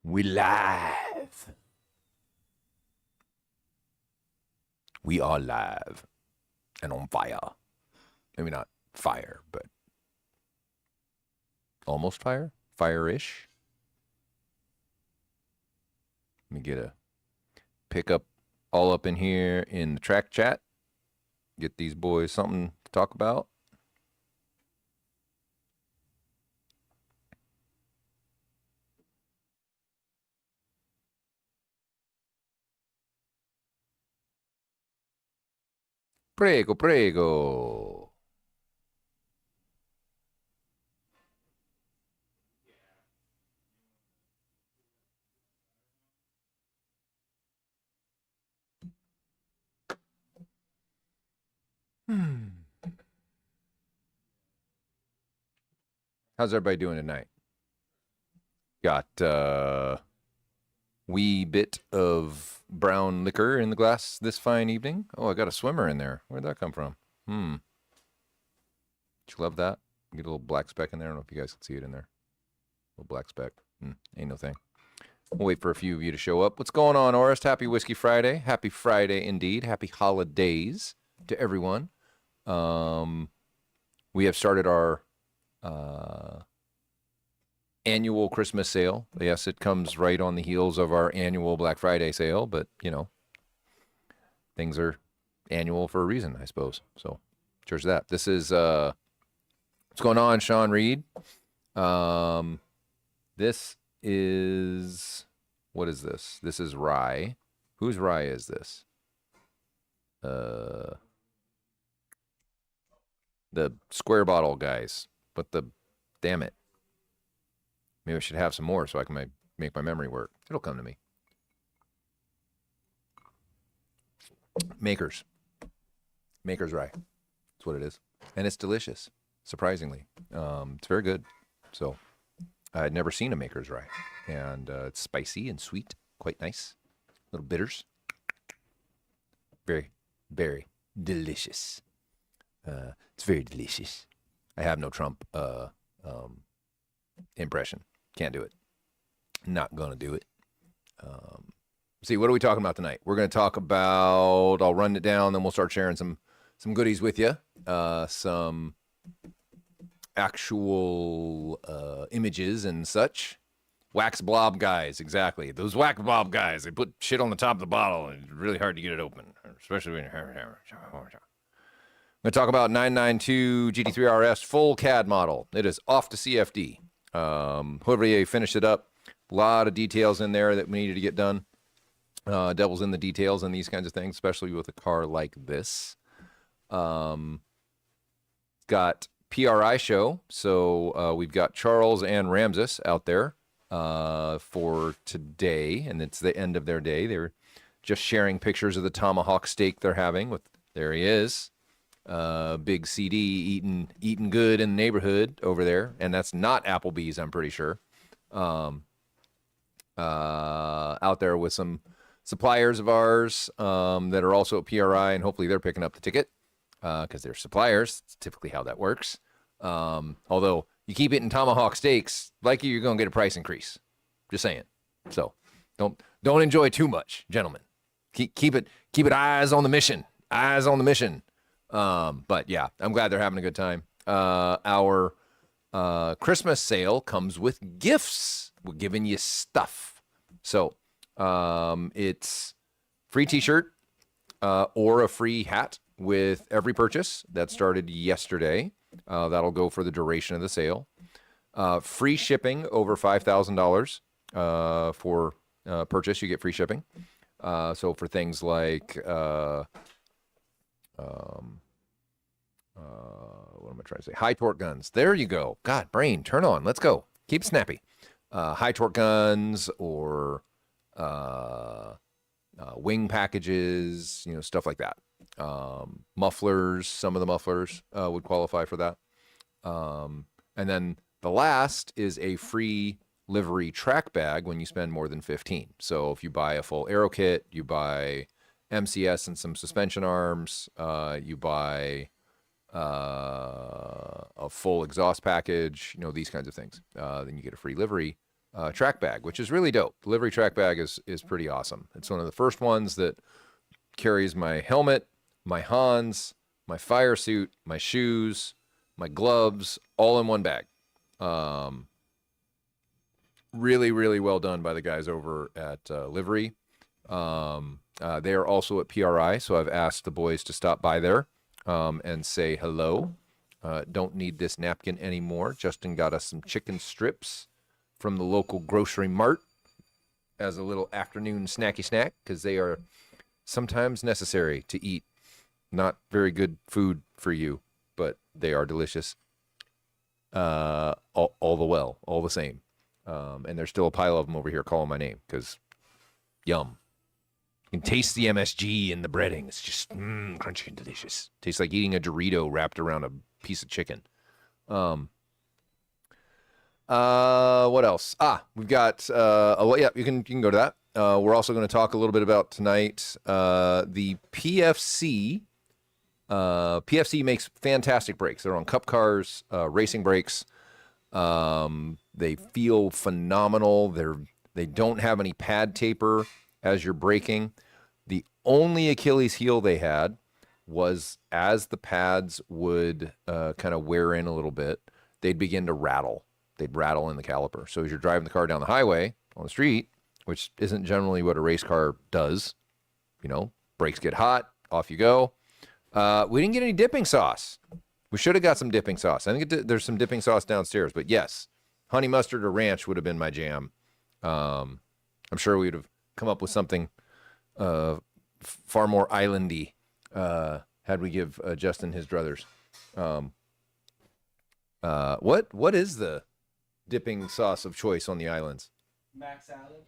We live. We are live and on fire. Maybe not fire, but almost fire. Fire-ish. Let me get a pick up all up in here in the track chat. Get these boys something to talk about. Prego, prego. How's everybody doing tonight? Got a wee bit of brown liquor in the glass this fine evening. Oh, I got a swimmer in there. Where'd that come from? Did you love that? Get a little black speck in there. I don't know if you guys can see it in there. A little black speck. Ain't no thing. We'll wait for a few of you to show up. What's going on, Orist? Happy Whiskey Friday. Happy Friday indeed. Happy holidays to everyone. We have started our annual Christmas sale. Yes, it comes right on the heels of our annual Black Friday sale, but, you know, things are annual for a reason, I suppose. So, cheers to that. This is, what's going on, Sean Reed? This is, what is this? This is rye. Whose rye is this? The square bottle guys, but damn it. Maybe I should have some more so I can make my memory work. It'll come to me. Maker's rye. That's what it is. And it's delicious, surprisingly. It's very good. So I'd never seen a Maker's rye. And it's spicy and sweet. Quite nice. Little bitters. Very, very delicious. It's very delicious. I have no Trump impression. Can't do it. Not going to do it. See, what are we talking about tonight? We're going to talk about, I'll run it down, then we'll start sharing some goodies with you. Some actual images and such. Wax blob guys, exactly. Those wax blob guys, they put shit on the top of the bottle and it's really hard to get it open, especially when you're... I'm going to talk about 992 GT3 RS full CAD model. It is off to CFD. Whoever finished it up, a lot of details in there that we needed to get done. Devil's in the details and these kinds of things, especially with a car like this. Got PRI show, so we've got Charles and Ramses out there for today, and it's the end of their day. They're just sharing pictures of the tomahawk steak they're having. There he is. Big CD eating good in the neighborhood over there, and that's not Applebee's, I'm pretty sure. Out there with some suppliers of ours that are also at PRI, and hopefully they're picking up the ticket because they're suppliers. It's typically how that works. Although you keep eating tomahawk steaks, likely you're going to get a price increase. Just saying. So don't enjoy too much, gentlemen. Keep it eyes on the mission. Eyes on the mission. But yeah, I'm glad they're having a good time. Our Christmas sale comes with gifts. We're giving you stuff. So it's free t-shirt or a free hat with every purchase. That started yesterday. That'll go for the duration of the sale. Free shipping over $5,000 for purchase. You get free shipping. So for things like what am I trying to say? High torque guns. There you go. God, brain, turn on. Let's go. Keep snappy. High torque guns or wing packages, stuff like that. Mufflers. Some of the mufflers would qualify for that. And then the last is a free livery track bag when you spend more than 15. So if you buy a full aero kit, you buy MCS and some suspension arms, you buy a full exhaust package, these kinds of things. Then you get a free livery track bag, which is really dope. The livery track bag is pretty awesome. It's one of the first ones that carries my helmet, my Hans, my fire suit, my shoes, my gloves, all in one bag. Really, really well done by the guys over at Livery. They are also at PRI, so I've asked the boys to stop by there and say hello. Don't need this napkin anymore. Justin got us some chicken strips from the local grocery mart as a little afternoon snacky snack, because they are sometimes necessary to eat. Not very good food for you, but they are delicious. All the same. And there's still a pile of them over here calling my name, because yum. You can taste the MSG in the breading. It's just crunchy and delicious. Tastes like eating a Dorito wrapped around a piece of chicken. What else? We've got yeah, you can go to that. We're also going to talk a little bit about tonight the PFC. PFC makes fantastic brakes. They're on cup cars, racing brakes. They feel phenomenal. They don't have any pad taper as you're braking. The only Achilles heel they had was as the pads would kind of wear in a little bit, they'd begin to rattle. They'd rattle in the caliper. So as you're driving the car down the highway on the street, which isn't generally what a race car does, you know, brakes get hot, off you go. We didn't get any dipping sauce. We should have got some dipping sauce. I think there's some dipping sauce downstairs, but yes, honey mustard or ranch would have been my jam. I'm sure we would have come up with something far more islandy had we give Justin his druthers. What is the dipping sauce of choice on the islands? Mac salad.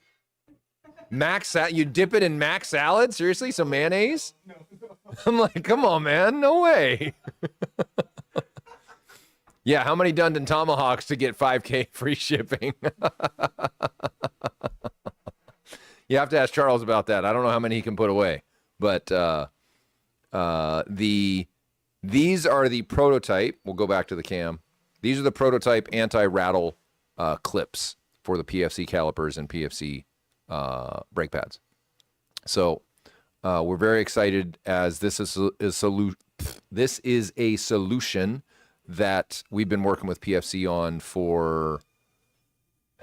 Mac salad? You dip it in Mac salad? Seriously? Some mayonnaise? No. I'm like, come on, man. No way. Yeah, how many Dundon tomahawks to get 5K free shipping? You have to ask Charles about that. I don't know how many he can put away. But these are the prototype. We'll go back to the cam. These are the prototype anti-rattle clips for the PFC calipers and PFC brake pads. So we're very excited, as this is a solution that we've been working with PFC on for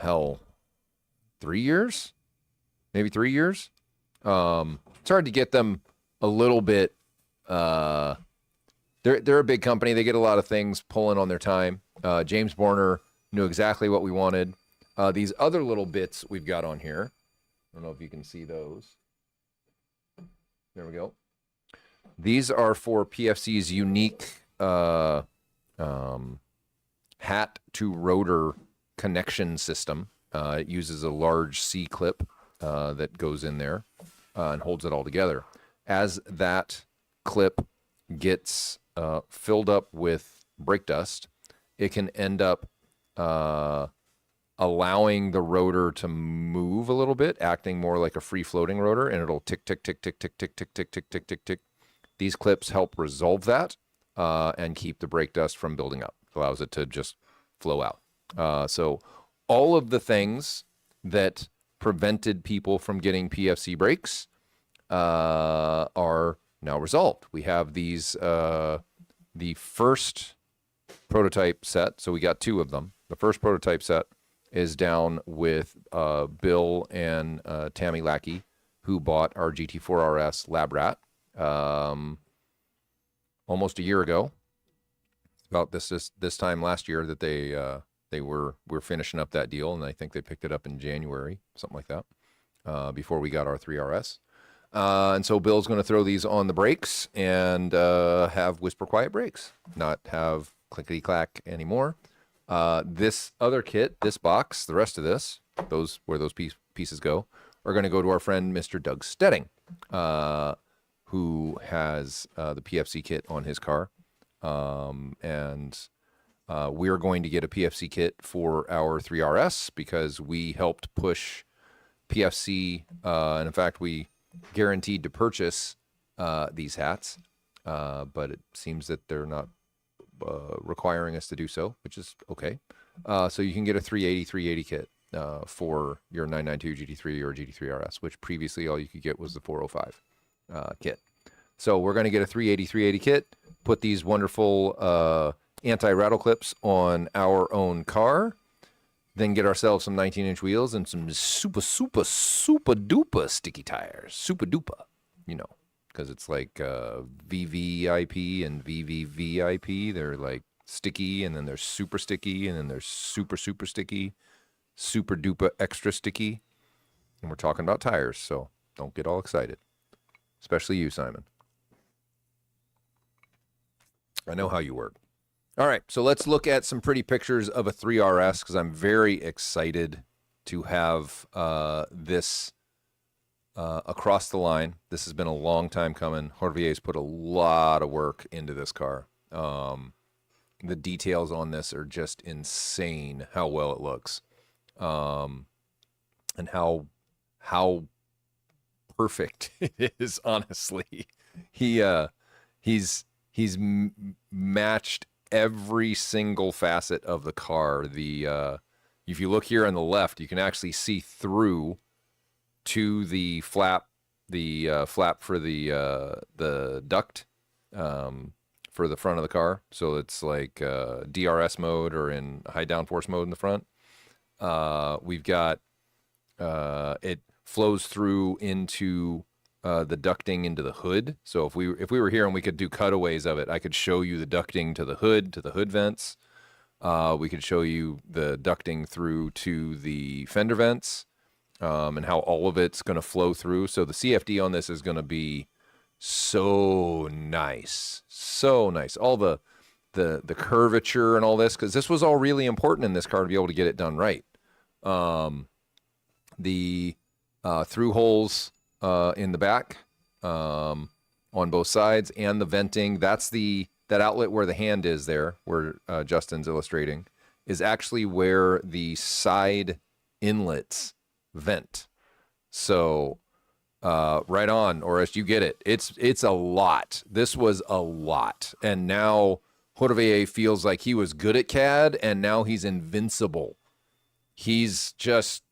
3 years, maybe 3 years. It's hard to get them a little bit. They're a big company. They get a lot of things pulling on their time. James Borner knew exactly what we wanted. These other little bits we've got on here, I don't know if you can see those. There we go. These are for PFC's unique hat to rotor connection system. It uses a large C clip that goes in there and holds it all together. As that clip gets filled up with brake dust, it can end up allowing the rotor to move a little bit, acting more like a free-floating rotor, and it'll tick, tick, tick, tick, tick, tick, tick, tick, tick, tick, tick, tick. These clips help resolve that and keep the brake dust from building up. It allows it to just flow out. So all of the things that prevented people from getting PFC brakes are now resolved. We have these, the first prototype set, so we got two of them. The first prototype set is down with Bill and Tammy Lackey, who bought our GT3 RS Lab Rat almost a year ago. About this time last year that they were finishing up that deal, and I think they picked it up in January, something like that, before we got our 3RS. And so Bill's going to throw these on the brakes and have whisper quiet brakes, not have clickety clack anymore. This other kit, this box, the rest of this, where those pieces go, are going to go to our friend Mr. Doug Stedding, who has the PFC kit on his car. And we're going to get a PFC kit for our 3RS because we helped push PFC, and in fact, we guaranteed to purchase these hats, but it seems that they're not requiring us to do so, which is okay. So you can get a 380 kit for your 992 GT3 or GT3 RS, which previously all you could get was the 405 kit. So we're going to get a 380 kit, put these wonderful anti-rattle clips on our own car, then get ourselves some 19-inch wheels and some super duper sticky tires. Super duper, you know, because it's like VVIP and VVVIP. They're like sticky, and then they're super sticky, and then they're super sticky, super duper extra sticky. And we're talking about tires, so don't get all excited. Especially you, Simon. I know how you work. All right, so let's look at some pretty pictures of a 3RS because I'm very excited to have this across the line. This has been a long time coming. Jorvier's put a lot of work into this car. The details on this are just insane how well it looks, and how perfect it is. Honestly, he's matched every single facet of the car. If you look here on the left, you can actually see through to the flap, flap for the duct for the front of the car. So it's like DRS mode or in high downforce mode in the front. We've got it flows through into the ducting into the hood. So if we were here and we could do cutaways of it, I could show you the ducting to the hood vents. We could show you the ducting through to the fender vents, and how all of it's going to flow through. So the CFD on this is going to be so nice, so nice. All the curvature and all this, because this was all really important in this car to be able to get it done right. The through holes in the back, on both sides, and the venting. That's that outlet where the hand is there, where Justin's illustrating, is actually where the side inlets vent. So right on, or as you get it, it's a lot. This was a lot, and now Jorvier feels like he was good at CAD, and now he's invincible. He's just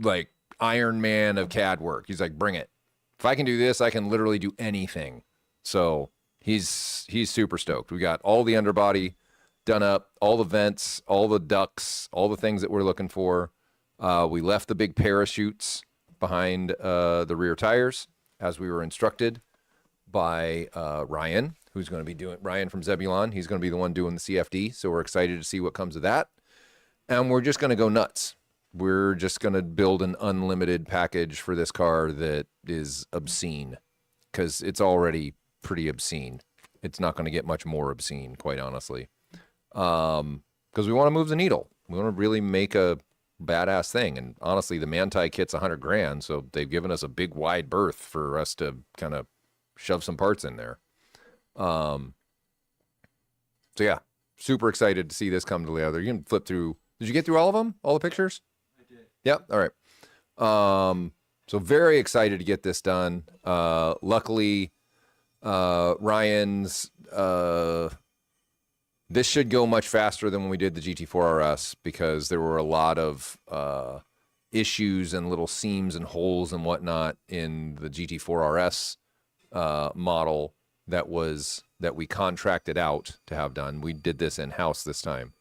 like Iron Man of CAD work. He's like, bring it. If I can do this, I can literally do anything. So he's super stoked. We got all the underbody done up, all the vents, all the ducts, all the things that we're looking for. We left the big parachutes behind the rear tires as we were instructed by Ryan, who's going to be doing, Ryan from Zebulon. He's going to be the one doing the CFD. So we're excited to see what comes of that. And we're just going to go nuts. We're just going to build an unlimited package for this car that is obscene, because it's already pretty obscene. It's not going to get much more obscene, quite honestly, because we want to move the needle. We want to really make a badass thing. And honestly, the Manti kit's $100,000, so they've given us a big wide berth for us to kind of shove some parts in there. So yeah, super excited to see this come together. You can flip through. Did you get through all of them? All the pictures? Yep. All right. So very excited to get this done. Luckily, Ryan's, this should go much faster than when we did the GT4 RS, because there were a lot of issues and little seams and holes and whatnot in the GT4 RS model that we contracted out to have done. We did this in-house this time.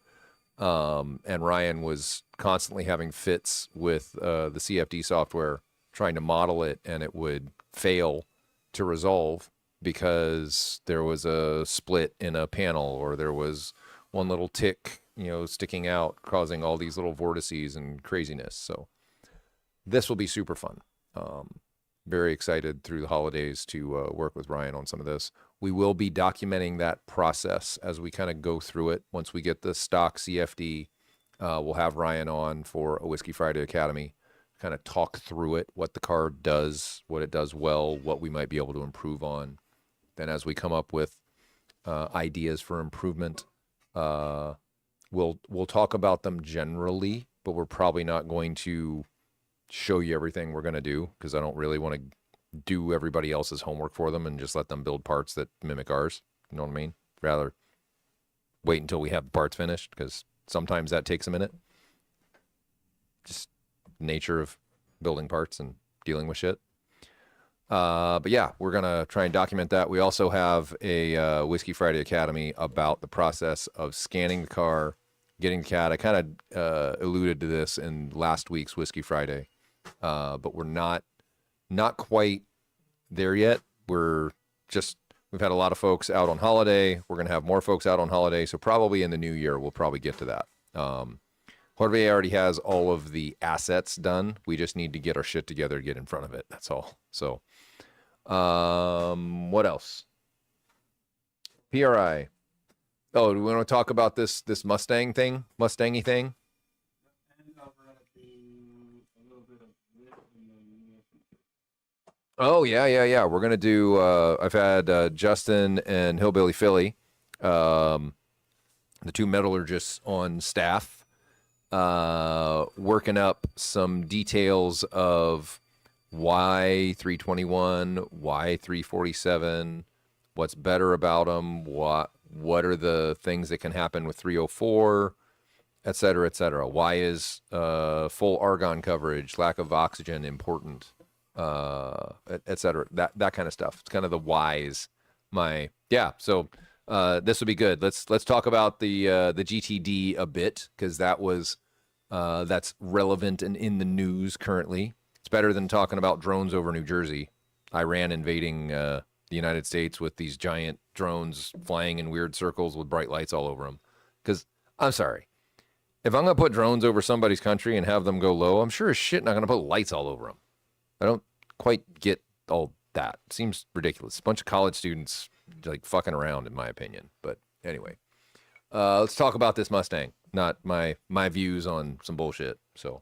And Ryan was constantly having fits with the CFD software, trying to model it, and it would fail to resolve because there was a split in a panel, or there was one little tick, sticking out, causing all these little vortices and craziness. So this will be super fun. Very excited through the holidays to work with Ryan on some of this. We will be documenting that process as we kind of go through it. Once we get the stock CFD, we'll have Ryan on for a Whiskey Friday Academy, kind of talk through it, what the car does, what it does well, what we might be able to improve on. Then as we come up with ideas for improvement, we'll talk about them generally, but we're probably not going to show you everything we're going to do, because I don't really want to do everybody else's homework for them and just let them build parts that mimic ours. You know what I mean? Rather wait until we have the parts finished, because sometimes that takes a minute. Just nature of building parts and dealing with shit. But yeah, we're going to try and document that. We also have a Whiskey Friday Academy about the process of scanning the car, getting the CAD. I kind of alluded to this in last week's Whiskey Friday, but we're not quite there yet. We've had a lot of folks out on holiday. We're going to have more folks out on holiday. So probably in the new year, we'll probably get to that. Jorge already has all of the assets done. We just need to get our shit together to get in front of it. That's all. So, what else? PRI. Oh, do we want to talk about this Mustang thing? Mustangy thing? Oh, yeah. We're going to do, I've had Justin and Hillbilly Philly, the two metallurgists on staff, working up some details of why 321, why 347, what's better about them, what are the things that can happen with 304, et cetera, et cetera. Why is full argon coverage, lack of oxygen important? Et cetera, that kind of stuff. It's kind of the whys. So this would be good. Let's talk about the GTD a bit, because that's relevant and in the news currently. It's better than talking about drones over New Jersey. Iran invading the United States with these giant drones flying in weird circles with bright lights all over them. Because I'm sorry, if I'm gonna put drones over somebody's country and have them go low, I'm sure as shit not gonna put lights all over them. I don't quite get all that. It seems ridiculous. A bunch of college students like fucking around, in my opinion. But anyway, let's talk about this Mustang, not my views on some bullshit. So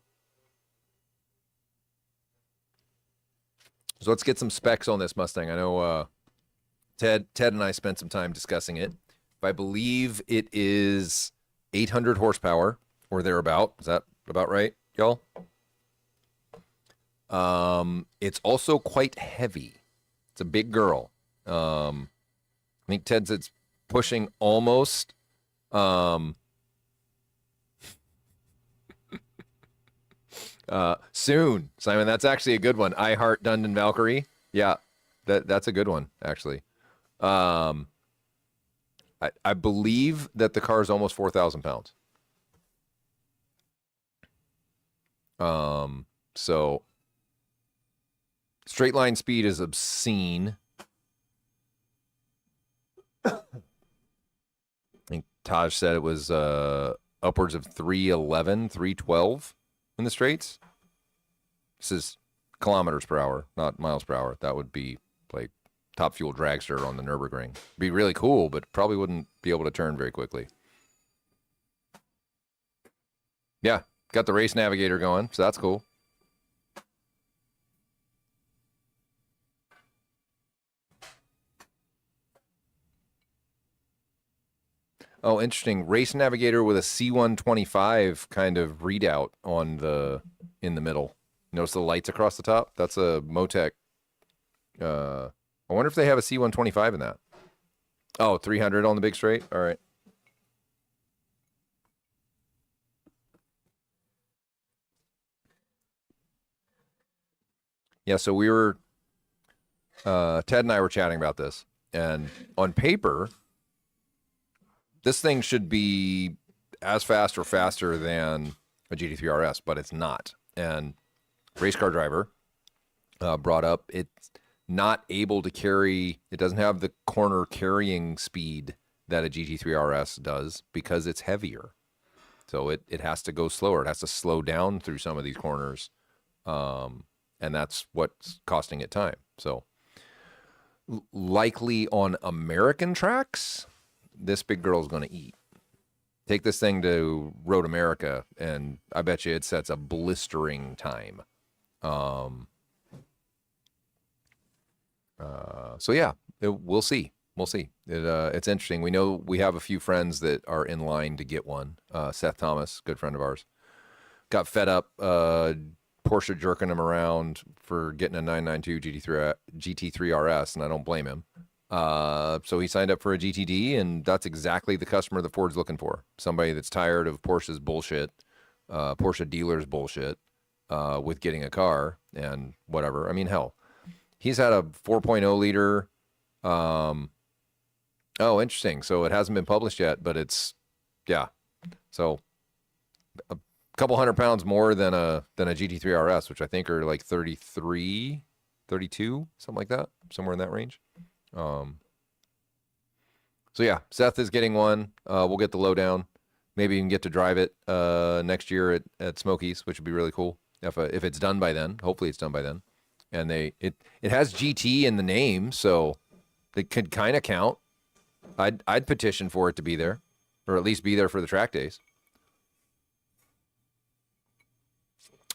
let's get some specs on this Mustang. I know Ted and I spent some time discussing it. I believe it is 800 horsepower or thereabout. Is that about right, y'all? It's also quite heavy. It's a big girl. I think Ted said it's pushing almost, soon, Simon. That's actually a good one. I Heart Dundon Valkyrie. Yeah, that's a good one, actually. I believe that the car is almost 4,000 pounds. So straight line speed is obscene. I think Taj said it was upwards of 311, 312 in the straights. This is kilometers per hour, not miles per hour. That would be like top fuel dragster on the Nürburgring. Be really cool, but probably wouldn't be able to turn very quickly. Yeah, got the race navigator going, so that's cool. Oh, interesting. Race navigator with a C125 kind of readout in the middle. Notice the lights across the top? That's a Motec. I wonder if they have a C125 in that. Oh, 300 on the big straight? All right. Yeah, so we were, Ted and I were chatting about this. And on paper, this thing should be as fast or faster than a GT3 RS, but it's not. And race car driver brought up it's not able to carry, it doesn't have the corner carrying speed that a GT3 RS does because it's heavier. So it has to go slower. It has to slow down through some of these corners. And that's what's costing it time. So likely on American tracks, this big girl's going to eat. Take this thing to Road America, and I bet you it sets a blistering time. So yeah, we'll see. We'll see. It's interesting. We know we have a few friends that are in line to get one. Seth Thomas, good friend of ours, got fed up Porsche jerking him around for getting a 992 GT3 RS, and I don't blame him. So he signed up for a GTD, and that's exactly the customer that Ford's looking for. Somebody that's tired of Porsche's bullshit, Porsche dealers bullshit, with getting a car and whatever. I mean, hell, he's had a 4.0 liter. Oh, interesting. So it hasn't been published yet, but it's, yeah. So a couple 100 pounds more than a GT3 RS, which I think are like 33, 32, something like that, somewhere in that range. So yeah, Seth is getting one. We'll get the lowdown. Maybe you can get to drive it next year at Smokies, which would be really cool if it's done by then. Hopefully it's done by then. And it has GT in the name, so it could kind of count. I'd petition for it to be there, or at least be there for the track days.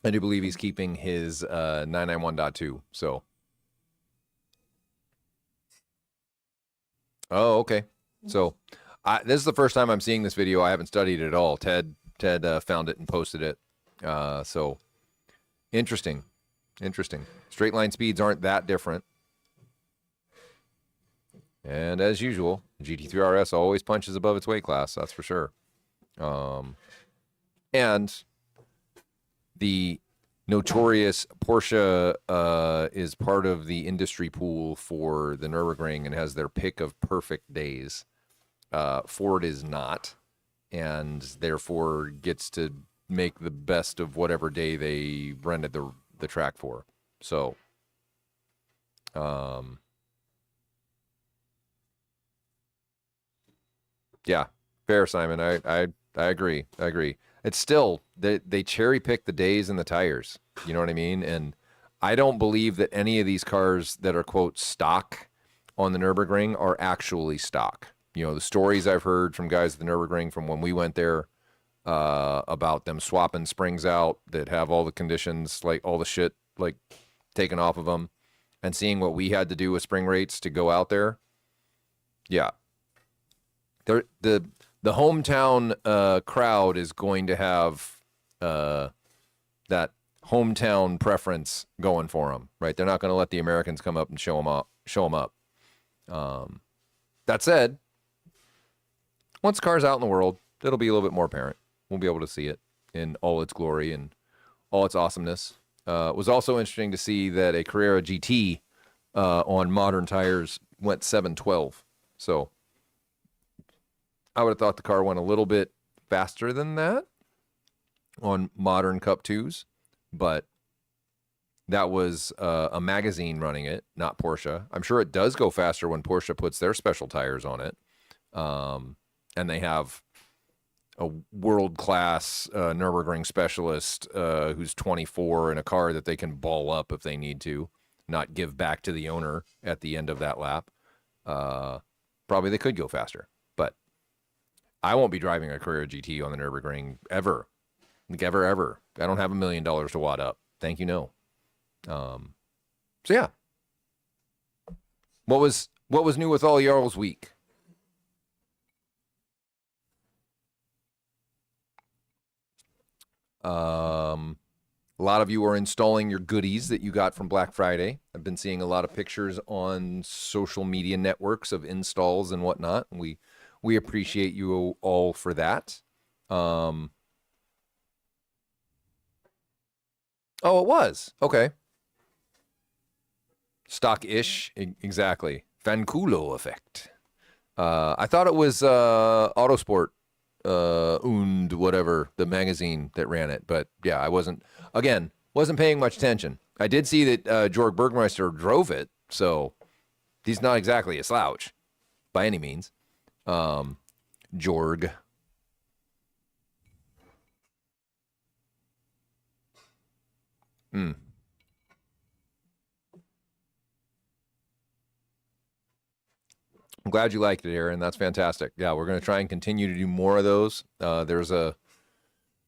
I do believe he's keeping his 991.2. So, oh, okay. So, this is the first time I'm seeing this video. I haven't studied it at all. Ted found it and posted it. So, interesting. Straight line speeds aren't that different. And as usual, GT3 RS always punches above its weight class. That's for sure. And the notorious Porsche is part of the industry pool for the Nürburgring and has their pick of perfect days. Ford is not, and therefore gets to make the best of whatever day they rented the track for. So, yeah, fair, Simon. I agree. It's still, they cherry pick the days and the tires. You know what I mean? And I don't believe that any of these cars that are, quote, stock on the Nürburgring are actually stock. You know, the stories I've heard from guys at the Nürburgring from when we went there about them swapping springs out that have all the conditions, like all the shit, like taken off of them, and seeing what we had to do with spring rates to go out there. Yeah. The hometown crowd is going to have that hometown preference going for them, right? They're not going to let the Americans come up and show them up. That said, once the car's out in the world, it'll be a little bit more apparent. We'll be able to see it in all its glory and all its awesomeness. It was also interesting to see that a Carrera GT on modern tires went 712. So I would have thought the car went a little bit faster than that on modern Cup 2s, but that was a magazine running it, not Porsche. I'm sure it does go faster when Porsche puts their special tires on it. And they have a world-class Nürburgring specialist who's 24 in a car that they can ball up if they need to, not give back to the owner at the end of that lap. Probably they could go faster, but I won't be driving a Carrera GT on the Nürburgring ever. Like ever. I don't have $1 million to wad up. Thank you, no. So yeah. What was new with all Jarl's week? A lot of you are installing your goodies that you got from Black Friday. I've been seeing a lot of pictures on social media networks of installs and whatnot. And we appreciate you all for that. Oh, it was. Okay. Stock-ish. Exactly. Vanculo effect. I thought it was Autosport und whatever, the magazine that ran it. But yeah, I wasn't paying much attention. I did see that Jörg Bergmeister drove it, so he's not exactly a slouch by any means. Jorg. I'm glad you liked it, Aaron. That's fantastic. Yeah, we're going to try and continue to do more of those. There's a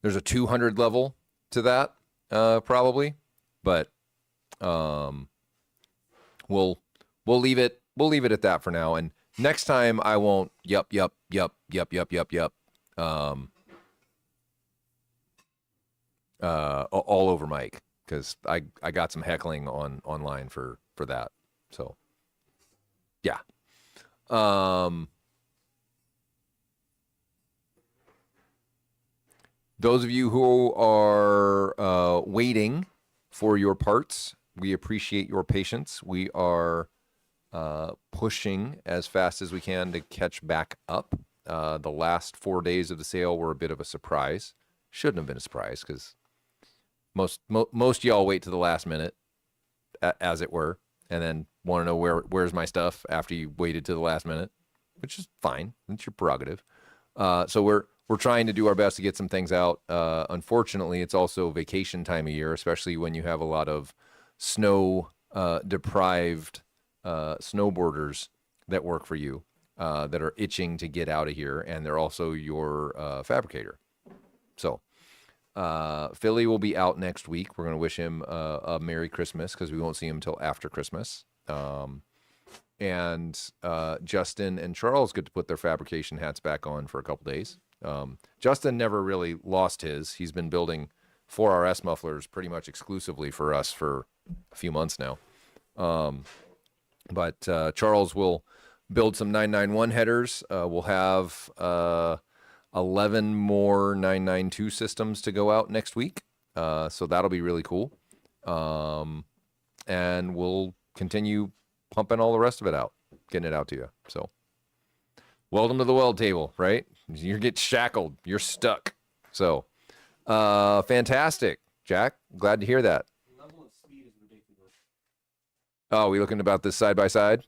200 level to that, probably, but we'll leave it at that for now. And next time I won't yup all over Mike, because I got some heckling online for that. So yeah. Those of you who are waiting for your parts, we appreciate your patience. We are pushing as fast as we can to catch back up. The last 4 days of the sale were a bit of a surprise. Shouldn't have been a surprise because most y'all wait to the last minute, as it were, and then want to know where's my stuff after you waited to the last minute, which is fine. It's your prerogative. So we're trying to do our best to get some things out. Unfortunately, it's also vacation time of year, especially when you have a lot of snow deprived snowboarders that work for you that are itching to get out of here, and they're also your fabricator. So Philly will be out next week. We're going to wish him a Merry Christmas because we won't see him until after Christmas. And Justin and Charles get to put their fabrication hats back on for a couple days. Justin never really lost his. He's been building 4RS mufflers pretty much exclusively for us for a few months now. But Charles will build some 991 headers. We'll have 11 more 992 systems to go out next week. So that'll be really cool. And we'll continue pumping all the rest of it out, getting it out to you. So welcome to the weld table, right? You get shackled. You're stuck. So fantastic, Jack. Glad to hear that. The level of speed is ridiculous. Oh, we looking about this side by side?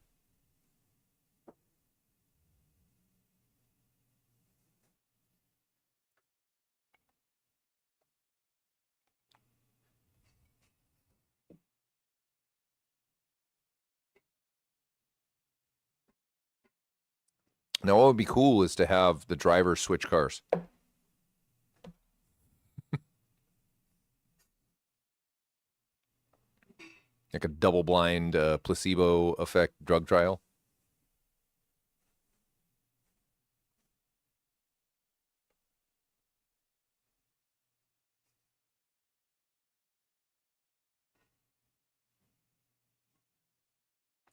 Now, what would be cool is to have the drivers switch cars. Like a double-blind placebo effect drug trial.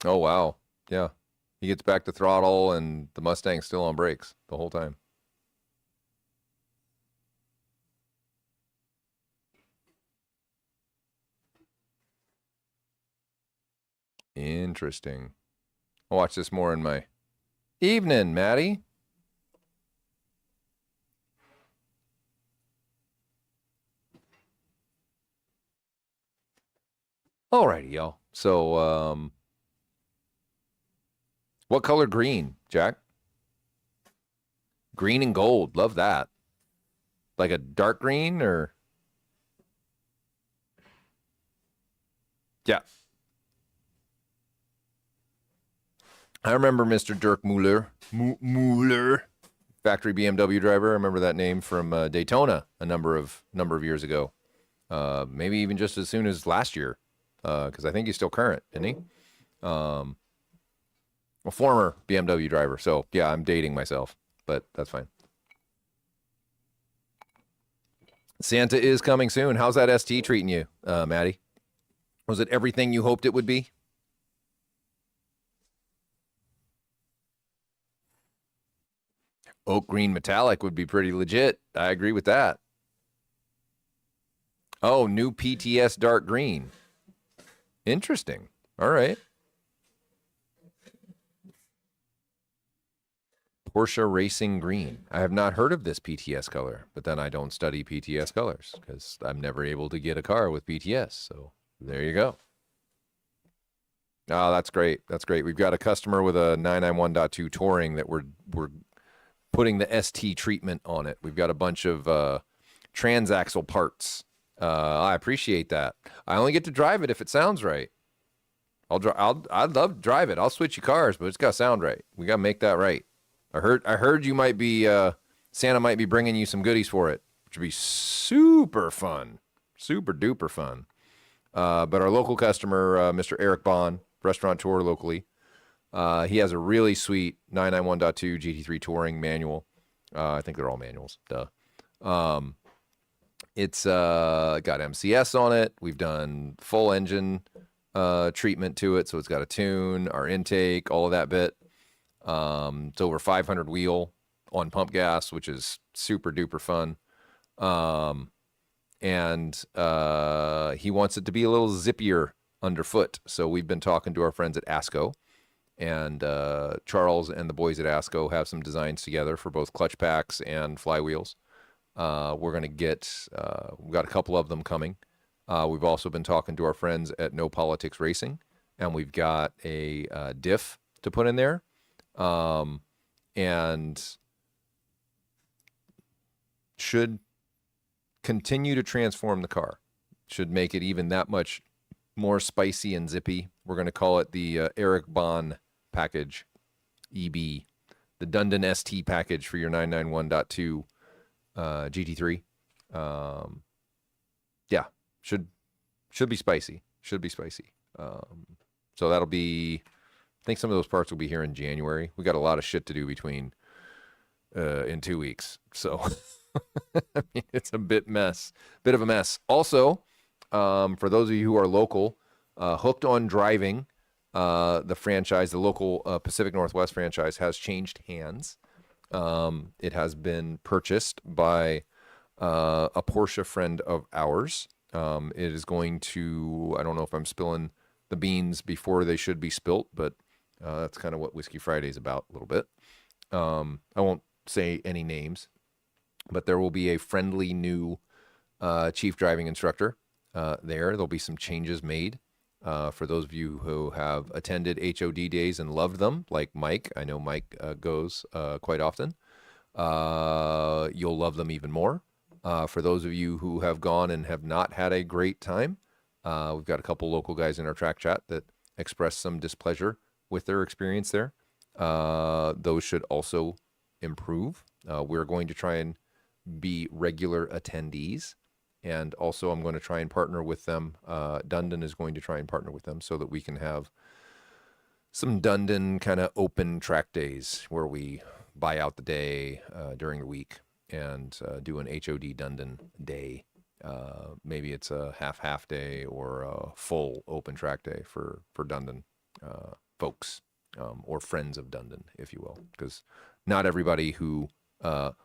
Oh, wow. Yeah. He gets back to throttle, and the Mustang's still on brakes the whole time. Interesting. I'll watch this more in my evening, Maddie. Alrighty, y'all. So, what color green, Jack? Green and gold. Love that. Like a dark green or? Yeah. I remember Mr. Dirk Mueller, factory BMW driver. I remember that name from Daytona a number of years ago. Maybe even just as soon as last year, because I think he's still current, isn't he? A former BMW driver. So yeah, I'm dating myself, but that's fine. Santa is coming soon. How's that ST treating you, Maddie? Was it everything you hoped it would be? Oak green metallic would be pretty legit. I agree with that. Oh, new PTS dark green. Interesting. All right. Porsche Racing Green. I have not heard of this PTS color, but then I don't study PTS colors because I'm never able to get a car with PTS. So there you go. Oh, that's great. That's great. We've got a customer with a 991.2 Touring that we're putting the ST treatment on it. We've got a bunch of transaxle parts. I appreciate that. I only get to drive it if it sounds right. I'd love to drive it. I'll switch you cars, but it's got to sound right. We got to make that right. I heard you might be Santa might be bringing you some goodies for it, which would be super fun, super duper fun. But our local customer, Mr. Eric Bond, restaurateur locally, he has a really sweet 991.2 GT3 Touring manual. I think they're all manuals. Duh. It's got MCS on it. We've done full engine treatment to it, so it's got a tune, our intake, all of that bit. It's over 500 wheel on pump gas, which is super duper fun. And he wants it to be a little zippier underfoot. So we've been talking to our friends at ASCO, and Charles and the boys at ASCO have some designs together for both clutch packs and flywheels. We're going to get, we've got a couple of them coming. We've also been talking to our friends at No Politics Racing, and we've got a diff to put in there. And should continue to transform the car. Should make it even that much more spicy and zippy. We're going to call it the Eric Bond package, EB, the Dundon ST package for your 991.2 GT3. Yeah, should be spicy. Should be spicy. So that'll be, I think some of those parts will be here in January. We got a lot of shit to do between in 2 weeks. So I mean, it's a bit of a mess. Also, for those of you who are local, Hooked on Driving, the franchise, the local Pacific Northwest franchise, has changed hands. It has been purchased by a Porsche friend of ours. It is going to, I don't know if I'm spilling the beans before they should be spilt, but that's kind of what Whiskey Friday is about a little bit. I won't say any names, but there will be a friendly new chief driving instructor there. There'll be some changes made for those of you who have attended HOD days and loved them, like Mike. I know Mike goes quite often. You'll love them even more. For those of you who have gone and have not had a great time, we've got a couple local guys in our track chat that expressed some displeasure with their experience there. Those should also improve. We're going to try and be regular attendees. And also I'm going to try and partner with them. Dundon is going to try and partner with them so that we can have some Dundon kind of open track days where we buy out the day during the week and do an HOD Dundon day. Maybe it's a half day or a full open track day for Dundon folks or friends of Dundon, if you will, because not everybody who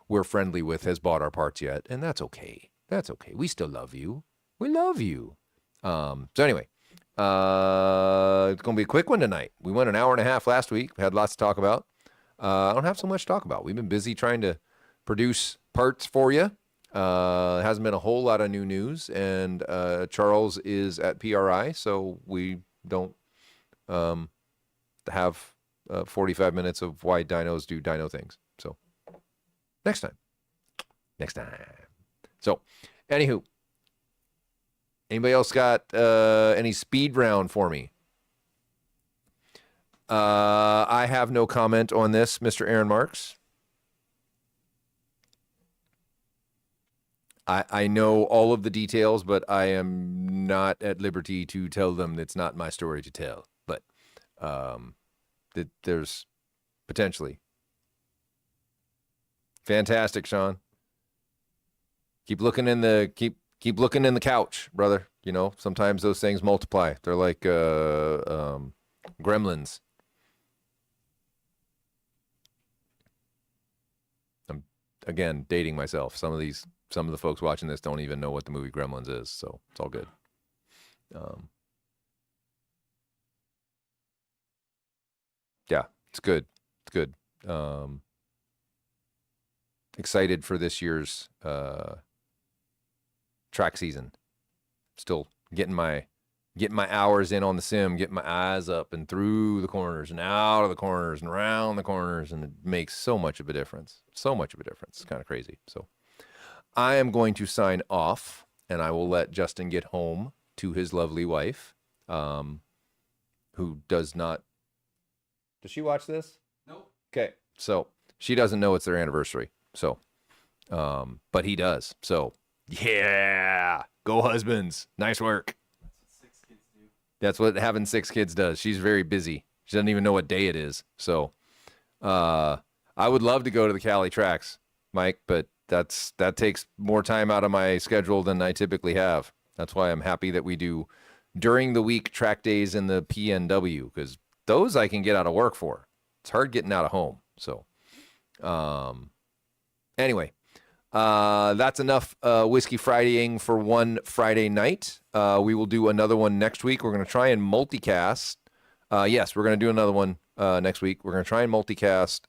we're friendly with has bought our parts yet, and that's okay. That's okay. We still love you. We love you. So anyway, it's going to be a quick one tonight. We went an hour and a half last week. We had lots to talk about. I don't have so much to talk about. We've been busy trying to produce parts for you. Hasn't been a whole lot of new news, and Charles is at PRI, so we don't have 45 minutes of why dynos do dyno things. So next time. So, anywho, anybody else got any speed round for me? I have no comment on this, Mr. Aaron Marks. I know all of the details, but I am not at liberty to tell them. It's not my story to tell. But there's potentially. Fantastic, Sean. Keep looking in the keep looking in the couch, brother. You know, sometimes those things multiply. They're like gremlins. I'm again dating myself. Some of the folks watching this don't even know what the movie Gremlins is, so it's all good. Yeah, it's good. It's good. Excited for this year's track season. Still getting my hours in on the sim, getting my eyes up and through the corners and out of the corners and around the corners, and it makes so much of a difference. So much of a difference. It's kind of crazy. So I am going to sign off, and I will let Justin get home to his lovely wife, who does not. Does she watch this? Nope. Okay, so she doesn't know it's their anniversary. So, but he does. So, yeah, go husbands. Nice work. That's what 6 kids do. That's what having 6 kids does. She's very busy. She doesn't even know what day it is. So, I would love to go to the Cali tracks, Mike, but that takes more time out of my schedule than I typically have. That's why I'm happy that we do during the week track days in the PNW, because those I can get out of work for. It's hard getting out of home. So, anyway, That's enough Whiskey Fridaying for one Friday night. We will do another one next week. We're going to try and multicast. Yes, we're going to do another one next week. We're going to try and multicast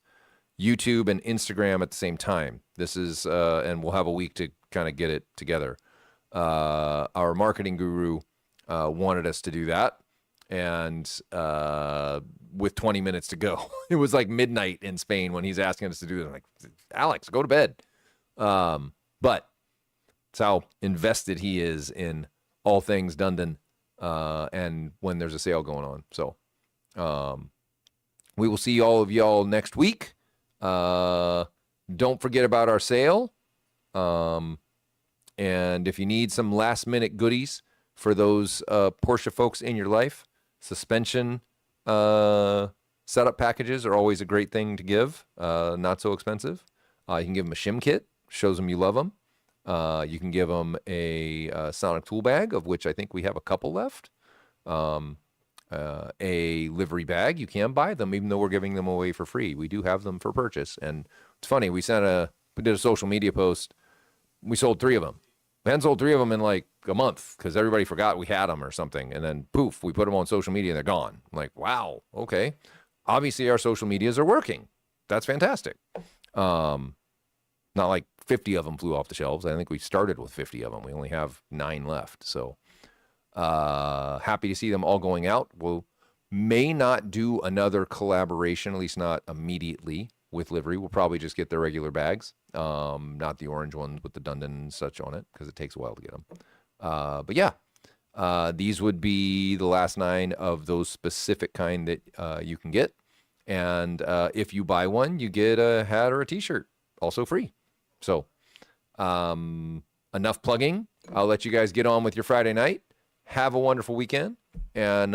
YouTube and Instagram at the same time. This is, and we'll have a week to kind of get it together. Our marketing guru wanted us to do that. And with 20 minutes to go, it was like midnight in Spain when he's asking us to do this. I'm like, Alex, go to bed. But it's how invested he is in all things Dundon and when there's a sale going on. So we will see all of y'all next week. Don't forget about our sale. And if you need some last minute goodies for those Porsche folks in your life, suspension setup packages are always a great thing to give. Not so expensive. You can give them a shim kit, shows them you love them. You can give them a Sonic tool bag, of which I think we have a couple left. A livery bag, you can buy them, even though we're giving them away for free. We do have them for purchase. And it's funny, we did a social media post. We sold 3 of them. We hadn't sold 3 of them in like a month because everybody forgot we had them or something. And then poof, we put them on social media and they're gone. I'm like, wow, okay. Obviously our social medias are working. That's fantastic. Not like 50 of them flew off the shelves. I think we started with 50 of them. We only have 9 left. So happy to see them all going out. We'll may not do another collaboration, at least not immediately, with livery. We'll probably just get their regular bags, not the orange ones with the Dundon and such on it, because it takes a while to get them. But yeah, these would be the last 9 of those specific kind that you can get. And if you buy one, you get a hat or a t-shirt, also free. So enough plugging. I'll let you guys get on with your Friday night. Have a wonderful weekend, and